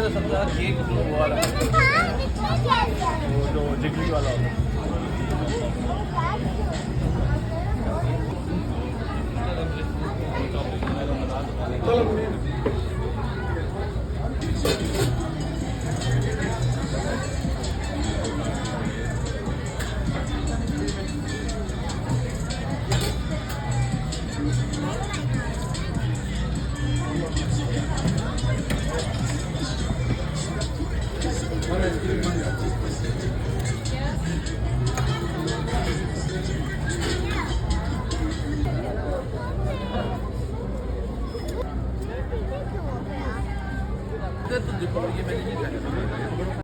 सबसे केक वो वाला वो जो जिगली वाला होता है। तो ये मैंने नहीं खाया।